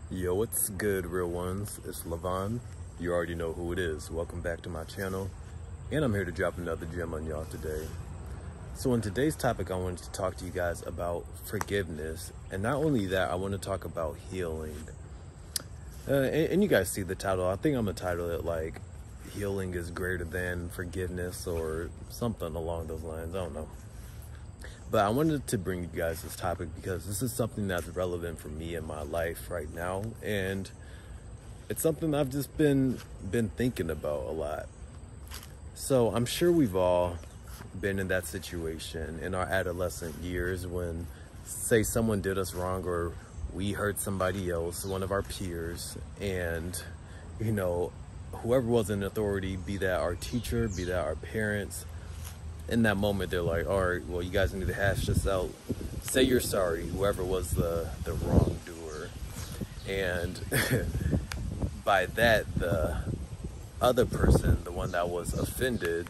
Yo, what's good, real ones? It's Levon. You already know who it is. Welcome back to my channel, and I'm here to drop another gem on y'all today. So in today's topic, I wanted to talk to you guys about forgiveness, and not only that, I want to talk about healing. And you guys see the title. I think I'm gonna title it like healing is greater than forgiveness or something along those lines. I don't know. But I wanted to bring you guys this topic because this is something that's relevant for me in my life right now, and it's something I've just been thinking about a lot. So I'm sure we've all been in that situation in our adolescent years when, say, someone did us wrong or we hurt somebody else, one of our peers, and you know, whoever was in authority, be that our teacher, be that our parents, in that moment they're like, all right, well, you guys need to hash this out, say you're sorry, whoever was the wrongdoer. And by that, the other person, the one that was offended,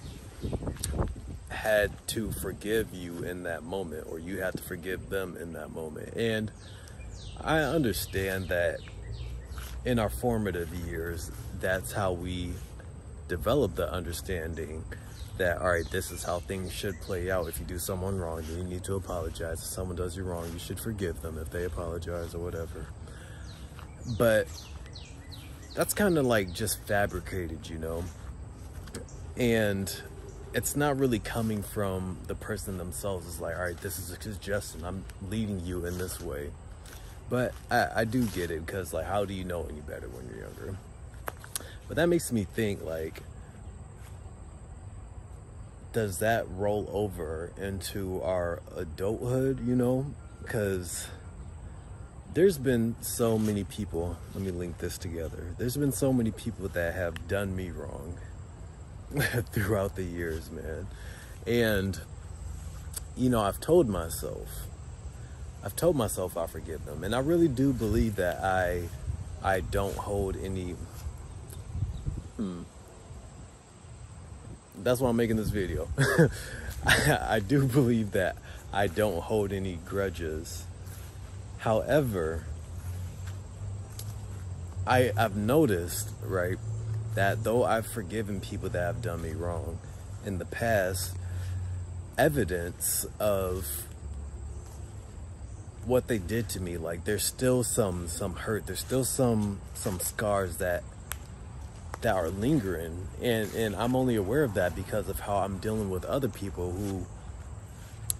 had to forgive you in that moment, or you had to forgive them in that moment. And I understand that in our formative years, that's how we develop the understanding that, all right, this is how things should play out. If you do someone wrong, then you need to apologize. If someone does you wrong, you should forgive them if they apologize or whatever. But that's kind of like just fabricated, you know? And it's not really coming from the person themselves. It's like, all right, this is a suggestion. I'm leading you in this way. But I do get it, because like, how do you know any better when you're younger? But that makes me think, like, does that roll over into our adulthood, you know? Because there's been so many people, let me link this together. There's been so many people that have done me wrong throughout the years, man. And, you know, I've told myself I forgive them. And I really do believe that I don't hold any, that's why I'm making this video. I do believe that I don't hold any grudges. However, I've noticed, right, that though I've forgiven people that have done me wrong in the past, evidence of what they did to me, like, there's still some hurt, there's still some scars that are lingering, and I'm only aware of that because of how I'm dealing with other people who,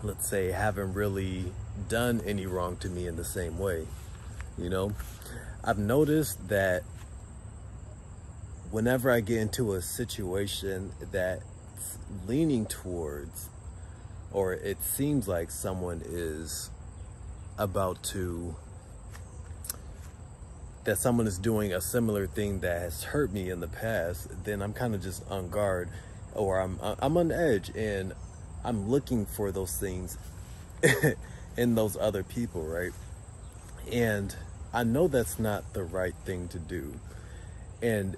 let's say, haven't really done any wrong to me in the same way, you know? I've noticed that whenever I get into a situation that's leaning towards, or it seems like someone is about to, that someone is doing a similar thing that has hurt me in the past, then I'm kind of just on guard, or I'm on edge, and I'm looking for those things in those other people, right? And I know that's not the right thing to do. And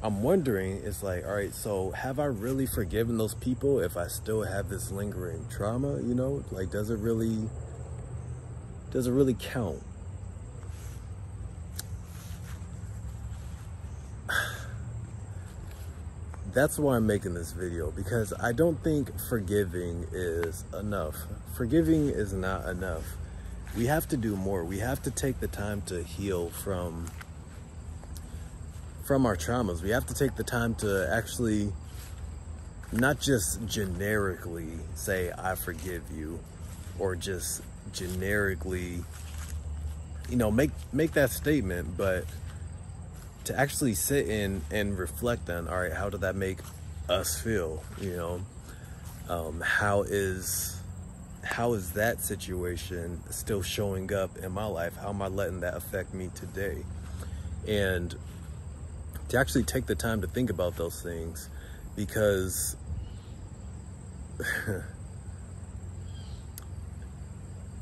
I'm wondering, it's like, all right, so have I really forgiven those people if I still have this lingering trauma, you know? Like, does it really count? That's why I'm making this video, because I don't think forgiving is enough. Forgiving is not enough. We have to do more. We have to take the time to heal from our traumas. We have to take the time to actually not just generically say, I forgive you, or just generically, you know, make that statement, but to actually sit in and reflect on, all right, how did that make us feel, you know? How is that situation still showing up in my life? How am I letting that affect me today? And to actually take the time to think about those things, because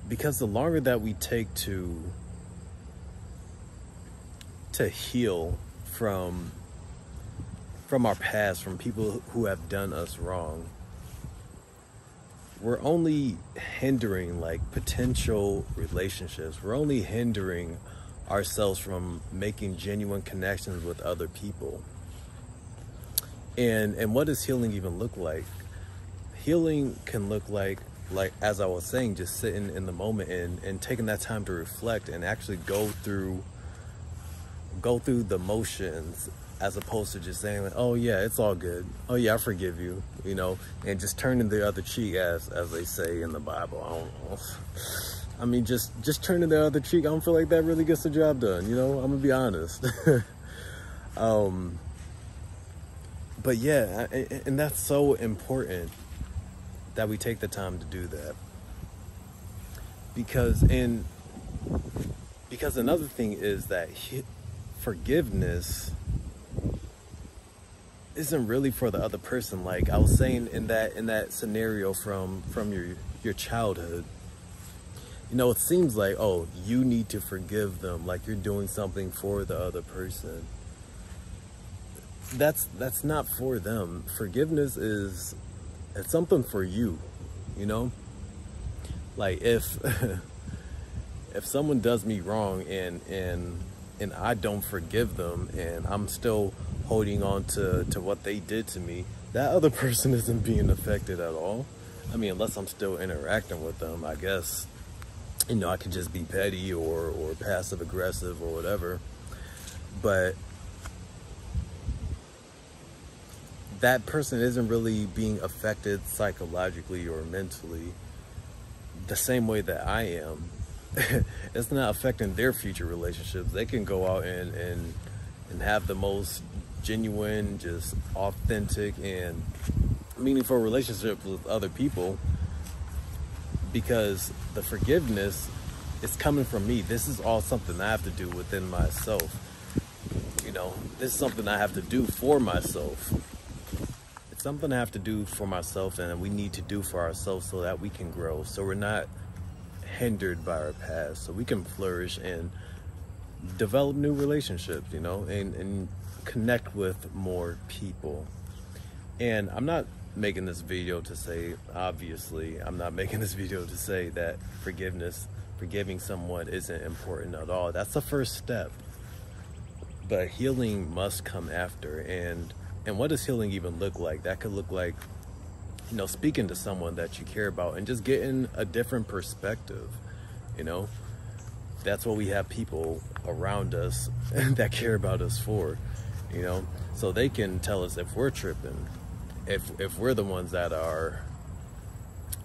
the longer that we take to heal from our past, from people who have done us wrong, we're only hindering like potential relationships. We're only hindering ourselves from making genuine connections with other people. And what does healing even look like? Healing can look like as I was saying, just sitting in the moment and taking that time to reflect and actually go through the motions, as opposed to just saying like, oh yeah, it's all good, oh yeah, I forgive you, you know, and just turning the other cheek, as they say in the Bible. I don't know. I mean, just turning the other cheek, I don't feel like that really gets the job done, you know, I'm gonna be honest. But yeah, and that's so important that we take the time to do that, because another thing is that forgiveness isn't really for the other person. Like I was saying in that scenario from your childhood, you know, it seems like, oh, you need to forgive them, like you're doing something for the other person. That's not for them. Forgiveness it's something for you, you know? Like if someone does me wrong and I don't forgive them and I'm still holding on to what they did to me, that other person isn't being affected at all. I mean, unless I'm still interacting with them, I guess, you know, I could just be petty or passive aggressive or whatever. But that person isn't really being affected psychologically or mentally the same way that I am. It's not affecting their future relationships. They can go out and have the most genuine, just authentic and meaningful relationships with other people, because the forgiveness is coming from me. This is all something I have to do within myself. You know, this is something I have to do for myself. It's something I have to do for myself, and we need to do for ourselves so that we can grow, so we're not hindered by our past, so we can flourish and develop new relationships, you know, and connect with more people. And I'm not making this video to say, obviously, I'm not making this video to say that forgiving someone isn't important at all. That's the first step. But healing must come after. And what does healing even look like? That could look like, you know, speaking to someone that you care about and just getting a different perspective, you know? That's what we have people around us that care about us for, you know? So they can tell us if we're tripping, if we're the ones that are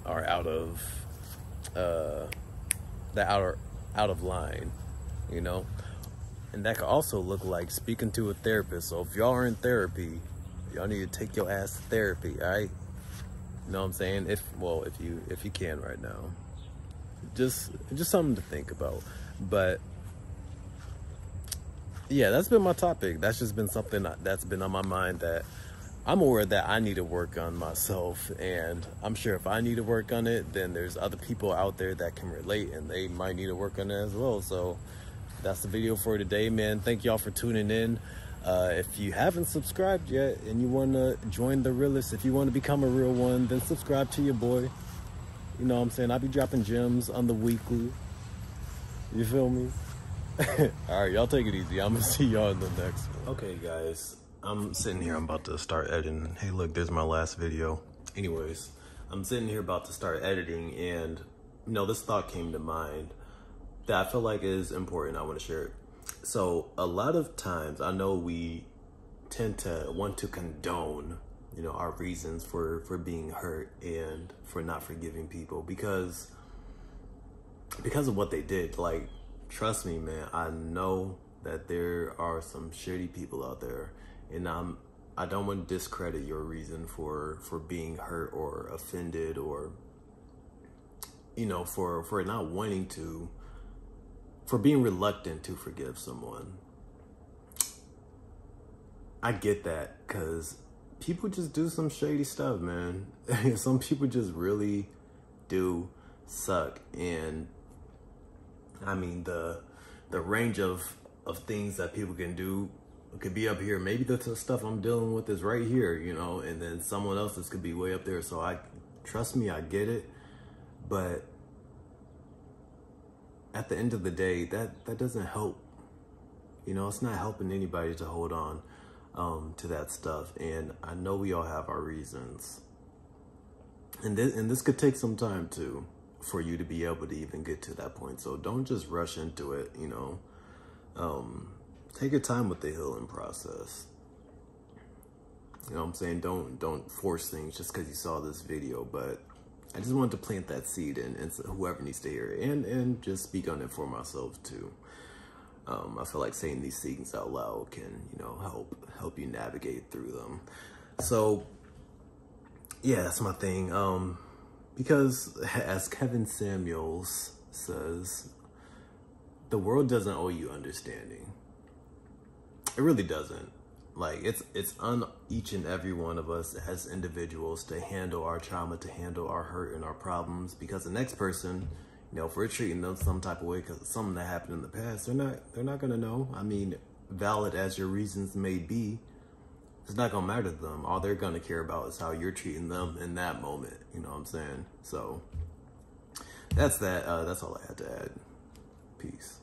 out of line, you know? And that could also look like speaking to a therapist. So if y'all are in therapy, y'all need to take your ass to therapy, all right? You know what I'm saying? If you can right now. Just something to think about. But yeah, that's been my topic. That's just been something that's been on my mind, that I'm aware that I need to work on myself, and I'm sure if I need to work on it, then there's other people out there that can relate and they might need to work on it as well. So that's the video for today, man. Thank y'all for tuning in. If you haven't subscribed yet and you want to join the realist, if you want to become a real one, then subscribe to your boy. You know what I'm saying? I'll be dropping gems on the weekly. You feel me? All right, y'all take it easy. I'm gonna see y'all in the next one. Okay, guys, I'm sitting here. I'm about to start editing. Hey, look, there's my last video. Anyways, I'm sitting here about to start editing, and you know, this thought came to mind that I feel like is important. I want to share it. So a lot of times, I know we tend to want to condone, you know, our reasons for being hurt and for not forgiving people because of what they did. Like, trust me, man, I know that there are some shitty people out there, and I don't want to discredit your reason for being hurt or offended, or, you know, for not wanting to, for being reluctant to forgive someone. I get that, because people just do some shady stuff, man. Some people just really do suck. And I mean, the range of things that people can do could be up here. Maybe the stuff I'm dealing with is right here, you know, and then someone else's could be way up there. So trust me, I get it. But at the end of the day, that doesn't help You know, it's not helping anybody to hold on to that stuff. And I know we all have our reasons. And this could take some time too for you to be able to even get to that point. So don't just rush into it, you know. Take your time with the healing process. You know what I'm saying? Don't force things just because you saw this video. But I just wanted to plant that seed and whoever needs to hear it, and just speak on it for myself too. I feel like saying these things out loud can, you know, help you navigate through them. So yeah, that's my thing. Because as Kevin Samuels says, the world doesn't owe you understanding. It really doesn't. Like, it's on each and every one of us as individuals to handle our trauma, to handle our hurt and our problems, because the next person, you know, if we're treating them some type of way because of something that happened in the past, they're not gonna know. I mean, valid as your reasons may be, it's not gonna matter to them. All they're gonna care about is how you're treating them in that moment. You know what I'm saying? So that's that. That's all I had to add. Peace.